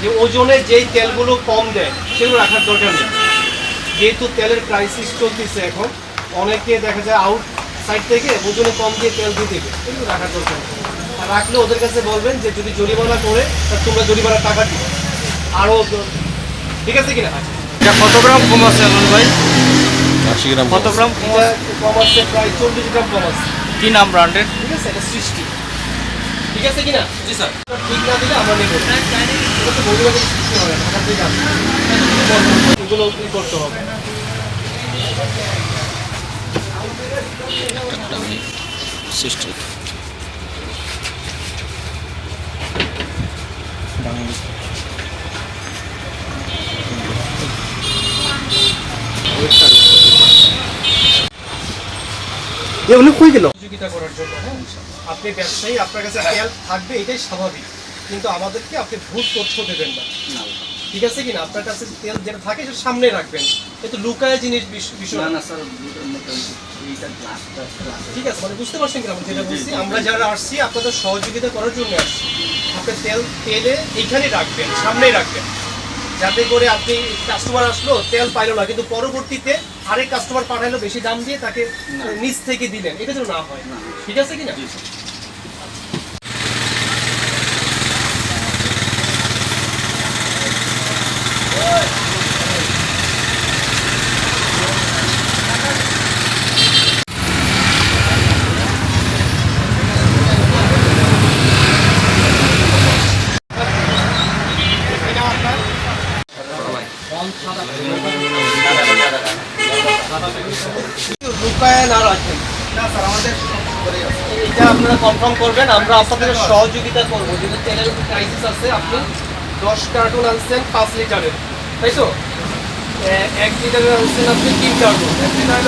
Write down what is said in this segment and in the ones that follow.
যে ওজনে যেই তেলগুলো কম দেয় সেগুলো রাখার দরকার নেই। যেহেতু তেলের ক্রাইসিস চলতেছে এখন, অনেকে দেখা যায় আউট সাইড থেকে ওজনে কম দিয়ে তেল দিয়ে দেবে, এগুলো রাখার দরকার নেই। আর রাখলে ওদের কাছে বলবেন যে যদি জরিমানা করে তা তোমরা জরিমানার টাকা দিবে আরও, ঠিক আছে কিনা? এটা কত গ্রাম কম আছে আলম ভাই? 80 গ্রাম কত গ্রাম কম এটা আছে? কম আছে প্রায় 40 গ্রাম কম আছে। কি নাম ব্র্যান্ডের? ঠিক আছে, এটা সৃষ্টি, ঠিক আছে কিনা? জি স্যার। ঠিক না দিলে আমরা নেব। এটা তো বন্ধুবাদের সৃষ্টি হবে না, ঢাকা থেকে আসবে। এগুলো কি করতে হবে? সৃষ্টি উনি কই গেল? সহযোগিতা করার জন্য, হ্যাঁ, আপনি ব্যবসায়ী, আপনার কাছে তেল থাকবে, এটাই স্বাভাবিক, কিন্তু আমাদেরকে আপনি ভুল তথ্য দেবেন না, ঠিক আছে কিনা? আপনার কাছে তেল যেটা থাকে সেটা সামনে রাখবেন, কিন্তু লুকায় জিনিস বিষয় না। ঠিক আছে, মানে বুঝতে পারছেন কিনা যেটা বলছি? আমরা যারা আসছি আপনাদের সহযোগিতা করার জন্য আসছি। আপনি তেলে এইখানেই রাখবেন, সামনেই রাখবেন, যাতে করে আপনি কাস্টমার আসলো তেল পাইলো না, কিন্তু পরবর্তীতে আরেক কাস্টমার পাঠাইলো বেশি দাম দিয়ে, তাকে নিচ থেকে দিলেন, এটা যেন না হয়, ঠিক আছে কিনা? লুকায় না রাখেন, এটা আপনারা কনফার্ম করবেন, আমরা আপনাদের সহযোগিতা করবো। যেহেতু তেলের উপর ক্রাইসিস আছে, আপনি 10 কার্টুন আনছেন 5 লিটারের, তাই তো? 1 লিটারের আনছেন আপনি 3 কার্টুন, 1 লিটার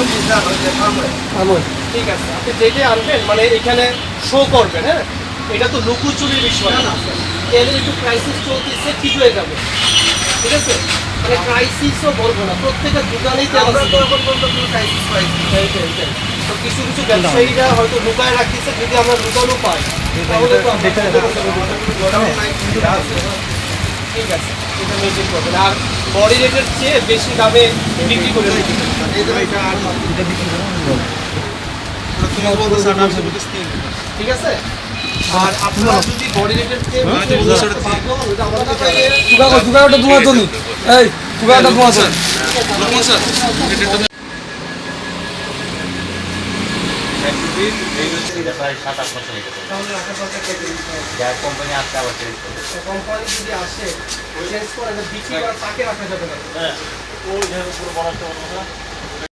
হলো আমল, ঠিক আছে। আপনি যেটা আনবেন মানে এখানে শো করবেন, হ্যাঁ, এটা তো লুকোচুরির বিষয় না। তেলের একটু ক্রাইসিস চলতেছে, ঠিক হয়ে যাবে, ঠিক আছে? মানে ক্রাইসিসও বলবো না, প্রত্যেকটা দোকানেই তেল আছে। তো কিছু কিছু ব্যবসায়ীরা হয়তো লুকায় রাখতেছে, যদি আমরা লুকানো পাই তাহলে তো আমরা ঠিক আছে, এটা মেনটেন করবেন। আর বডি রেটের চেয়ে বেশি দামে বিক্রি করে দিচ্ছি, ঠিক আছে? আর আপনারা যদি বডি রেটের চেয়ে কোম্পানি যদি আসে চেঞ্জ করে বিক্রি করা, তাকে রাখা যাবে না।